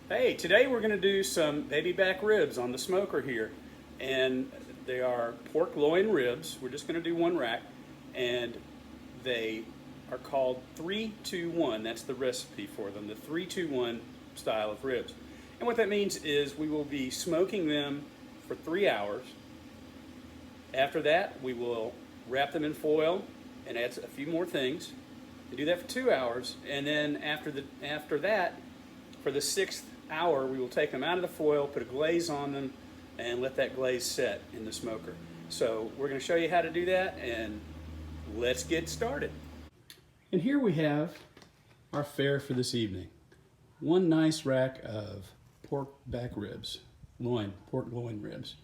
Hey, today we're going to do some baby back ribs on the smoker here. And they are pork loin ribs. We're just going to do one rack. And they are called 3-2-1. That's the recipe for them, the 3-2-1 style of ribs. And what that means is we will be smoking them for 3 hours. After that, we will wrap them in foil and add a few more things. We do that for 2 hours. And then after that, for the 6th hour, we will take them out of the foil, put a glaze on them, and let that glaze set in the smoker. So we're going to show you how to do that, and let's get started. And here we have our fare for this evening. One nice rack of pork back ribs, pork loin ribs.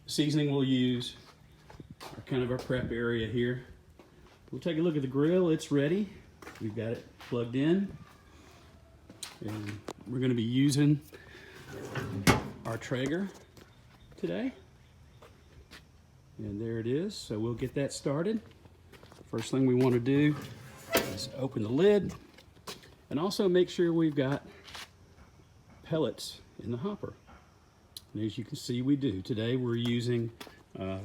The seasoning we'll use are kind of our prep area here. We'll take a look at the grill. It's ready. We've got it plugged in. And we're going to be using our Traeger today. And there it is. So we'll get that started. First thing we want to do is open the lid and also make sure we've got pellets in the hopper. And as you can see, we do. Today we're using a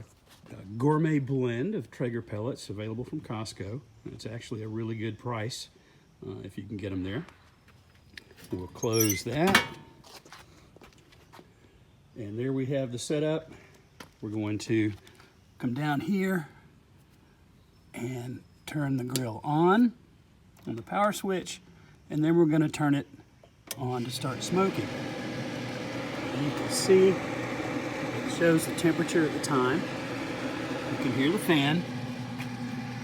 gourmet blend of Traeger pellets available from Costco. It's actually a really good price if you can get them there. We'll close that. And there we have the setup. We're going to come down here and turn the grill on the power switch, and then we're going to turn it on to start smoking. And you can see it shows the temperature at the time. You can hear the fan.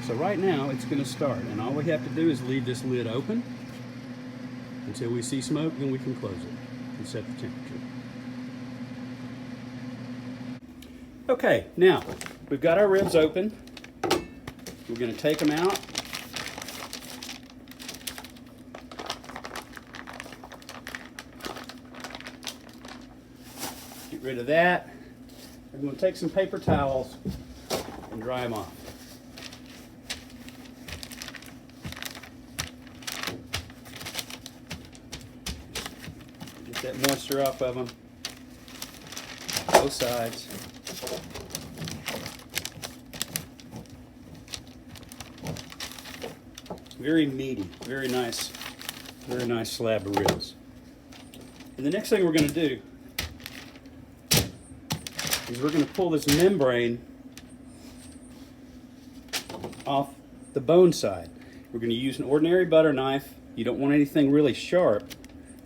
So right now it's going to start, and all we have to do is leave this lid open until we see smoke, then we can close it and set the temperature. Okay, now we've got our ribs open. We're going to take them out. Get rid of that. I'm going to take some paper towels and dry them off. Get that moisture off of them, both sides. Very meaty, very nice slab of ribs. And the next thing we're going to do is we're going to pull this membrane off the bone side. We're going to use an ordinary butter knife. You don't want anything really sharp,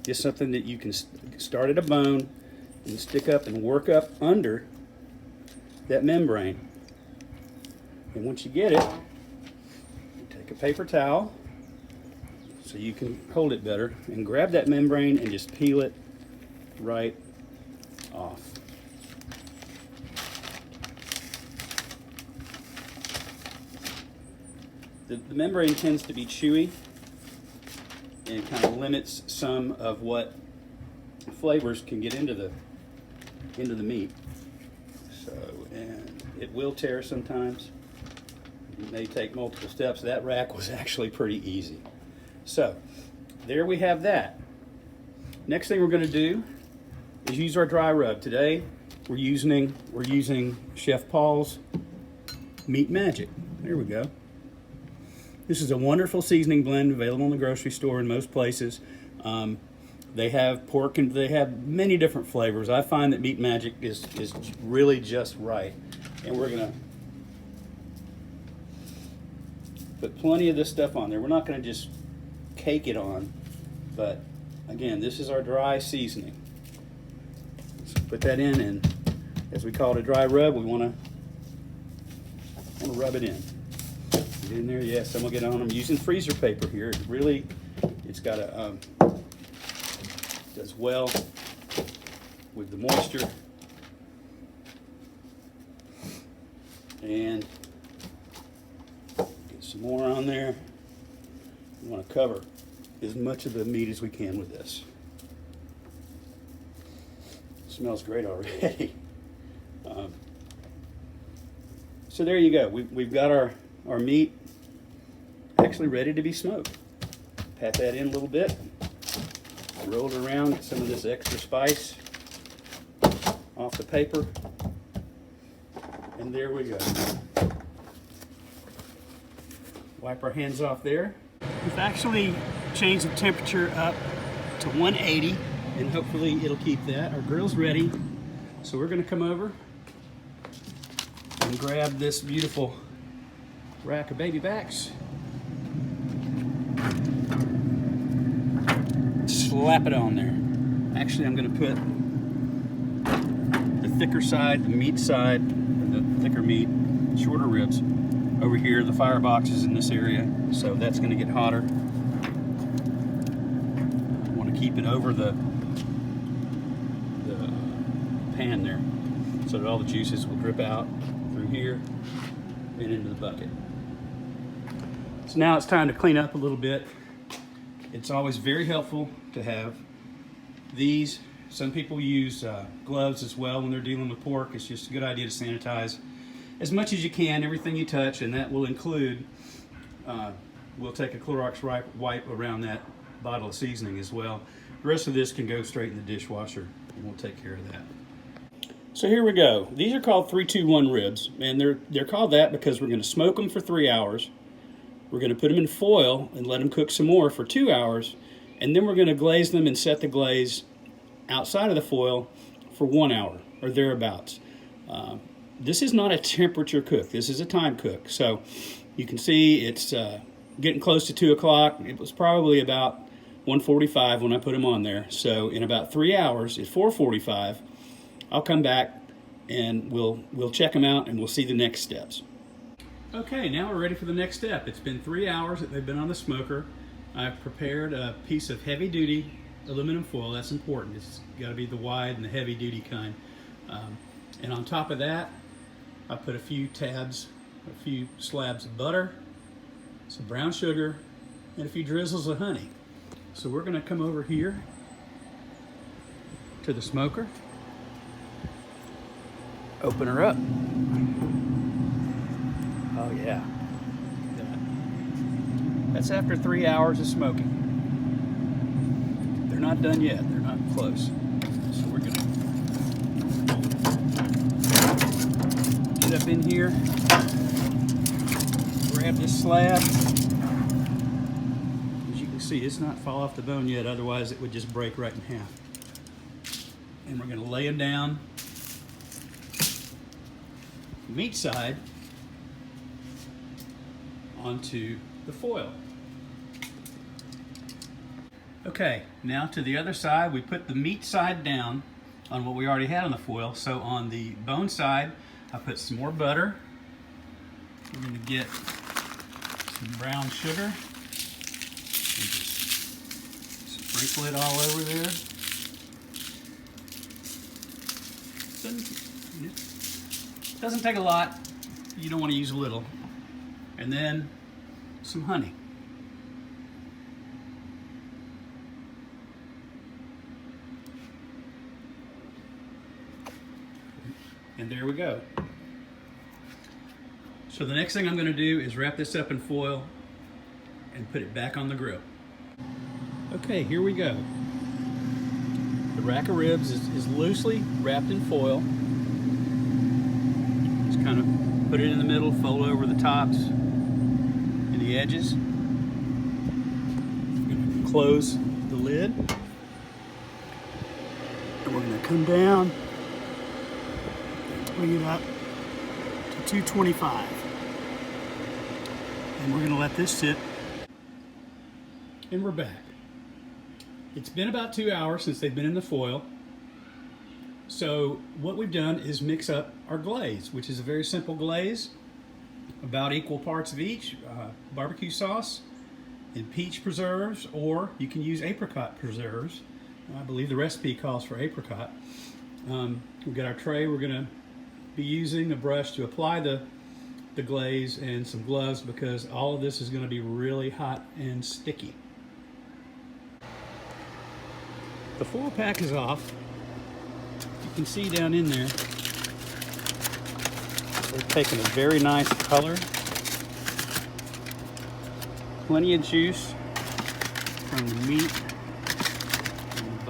just something that you can start at a bone and stick up and work up under that membrane. And once you get it, take a paper towel so you can hold it better and grab that membrane and just peel it right off. The membrane tends to be chewy and kind of limits some of what flavors can get into the meat. So, and it will tear sometimes. It may take multiple steps. That rack was actually pretty easy. So, there we have that. Next thing we're going to do is use our dry rub. Today we're using Chef Paul's Meat Magic. There we go. This is a wonderful seasoning blend available in the grocery store in most places. They have pork and they have many different flavors. I find that Meat Magic is really just right. And we're going to put plenty of this stuff on there. We're not going to just cake it on, but again, this is our dry seasoning. So put that in, and as we call it a dry rub, we want to rub it in. Get in there, yes. I'm gonna get on. I'm using freezer paper here. It's got a does well with the moisture, and get some more on there. We want to cover as much of the meat as we can with this. It smells great already. So there you go. We've got our meat actually ready to be smoked. Pat that in a little bit. Roll it around, get some of this extra spice off the paper. And there we go. Wipe our hands off there. We've actually changed the temperature up to 180, and hopefully it'll keep that. Our grill's ready. So we're gonna come over and grab this beautiful rack of baby backs. Slap it on there. Actually, I'm gonna put the thicker side, the meat side, or the thicker meat, shorter ribs, over here. The firebox is in this area, so that's gonna get hotter. I wanna keep it over the pan there, so that all the juices will drip out through here and into the bucket. So now it's time to clean up a little bit. It's always very helpful to have these. Some people use gloves as well when they're dealing with pork. It's just a good idea to sanitize as much as you can everything you touch, and that will include, we'll take a Clorox wipe around that bottle of seasoning as well. The rest of this can go straight in the dishwasher, and we'll take care of that. So here we go. These are called 3-2-1 ribs, and they're called that because we're going to smoke them for 3 hours. We're going to put them in foil and let them cook some more for 2 hours, and then we're going to glaze them and set the glaze outside of the foil for 1 hour or thereabouts. This is not a temperature cook. This is a time cook. So you can see it's getting close to 2 o'clock. It was probably about 1:45 when I put them on there. So in about 3 hours, at 4:45, I'll come back and we'll check them out and we'll see the next steps. Okay, now we're ready for the next step. It's been 3 hours that they've been on the smoker. I've prepared a piece of heavy duty aluminum foil. That's important. It's got to be the wide and the heavy duty kind. And on top of that, I put a few slabs of butter, some brown sugar, and a few drizzles of honey. So we're going to come over here to the smoker. Open her up. Oh yeah. That's after 3 hours of smoking. They're not done yet. They're not close. So we're gonna get up in here, grab this slab. As you can see, it's not fall off the bone yet, otherwise it would just break right in half. And we're gonna lay them down. Meat side onto the foil. Okay, now to the other side, we put the meat side down on what we already had on the foil. So on the bone side, I put some more butter. We're going to get some brown sugar and just sprinkle it all over there. Doesn't take a lot. You don't want to use a little. And then some honey. And there we go. So the next thing I'm going to do is wrap this up in foil and put it back on the grill. Okay, here we go. The rack of ribs is loosely wrapped in foil. Just kind of put it in the middle, fold over the tops and the edges. We're going to close the lid. And we're going to come down, bring it up to 225. And we're going to let this sit. And we're back. It's been about 2 hours since they've been in the foil. So what we've done is mix up our glaze, which is a very simple glaze, about equal parts of each, barbecue sauce and peach preserves, or you can use apricot preserves. I believe the recipe calls for apricot. We've got our tray. We're going to be using a brush to apply the glaze and some gloves because all of this is going to be really hot and sticky. The foil pack is off. You can see down in there, they're taking a very nice color. Plenty of juice from the meat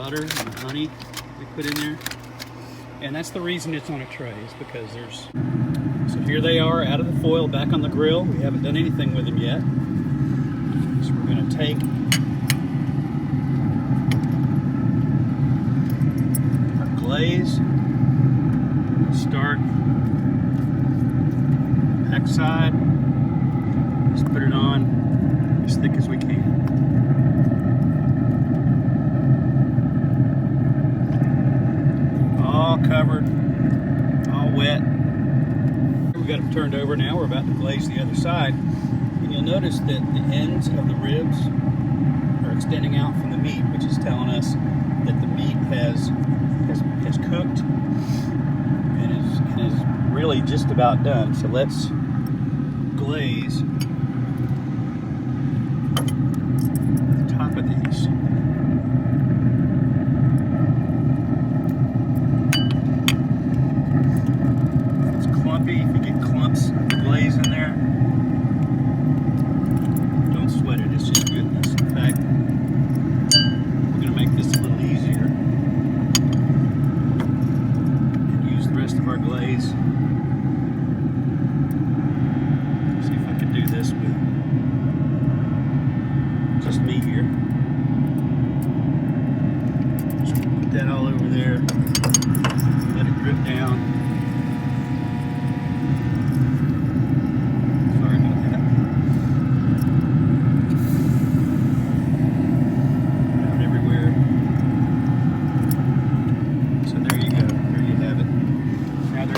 butter and the honey we put in there. And that's the reason it's on a tray, is because there's... So here they are out of the foil, back on the grill. We haven't done anything with them yet. So we're going to take our glaze, start backside, just put it on as thick as we can. All covered, all wet. We got them turned over now. We're about to glaze the other side. And you'll notice that the ends of the ribs are extending out from the meat, which is telling us that the meat has cooked and is really just about done. So let's glaze the top of these. If you get clumps of glaze in there, don't sweat it, it's just goodness. In fact, we're going to make this a little easier and use the rest of our glaze. See if I can do this with just me here. So put that all over there, let it drip down.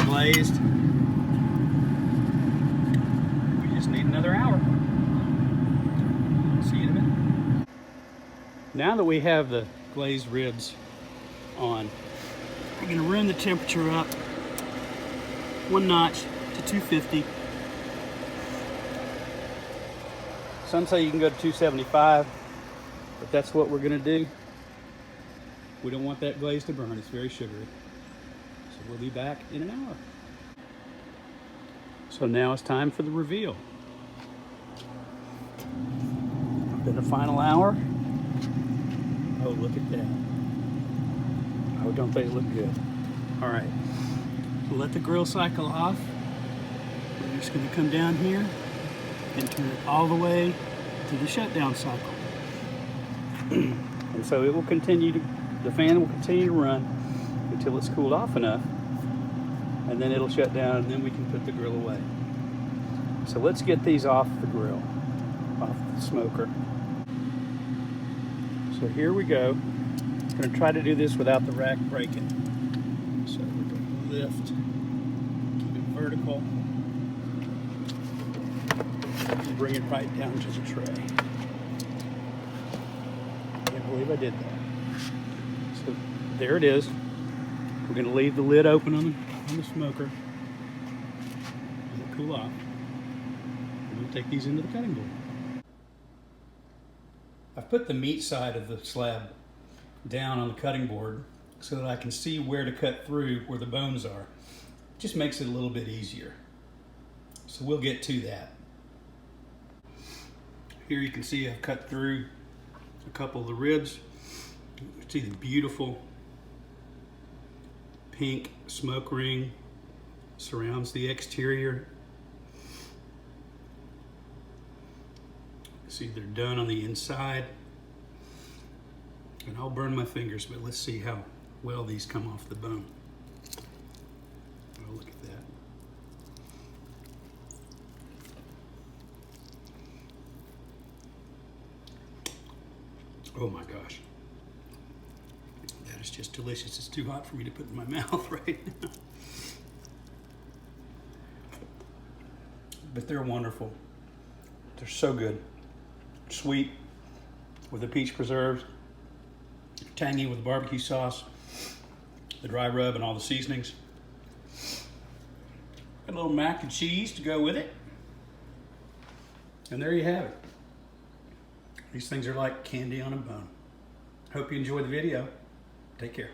Glazed. We just need another hour. See you in a minute. Now that we have the glazed ribs on, we're going to run the temperature up one notch to 250. Some say you can go to 275, but that's what we're going to do. We don't want that glaze to burn. It's very sugary. So we'll be back in an hour. So now it's time for the reveal. Been a final hour. Oh, look at that. Oh, don't they look good? All right, we'll let the grill cycle off. We're just gonna come down here and turn it all the way to the shutdown cycle. And so it will continue to, the fan will continue to run until it's cooled off enough, and then it'll shut down, and then we can put the grill away. So let's get these off the grill, off the smoker. So here we go. I'm going to try to do this without the rack breaking. So we're going to lift, keep it vertical, and bring it right down to the tray. Can't believe I did that. So there it is. We're going to leave the lid open on the smoker. Let it cool off. We'll take these into the cutting board. I've put the meat side of the slab down on the cutting board so that I can see where to cut through where the bones are. It just makes it a little bit easier. So we'll get to that. Here you can see I've cut through a couple of the ribs. You can see the beautiful pink smoke ring surrounds the exterior. See, they're done on the inside. And I'll burn my fingers, but let's see how well these come off the bone. Oh, look at that. Oh my gosh. That is just delicious. It's too hot for me to put in my mouth right now. But they're wonderful. They're so good. Sweet with the peach preserves, tangy with the barbecue sauce, the dry rub, and all the seasonings. Got a little mac and cheese to go with it. And there you have it. These things are like candy on a bone. Hope you enjoyed the video. Take care.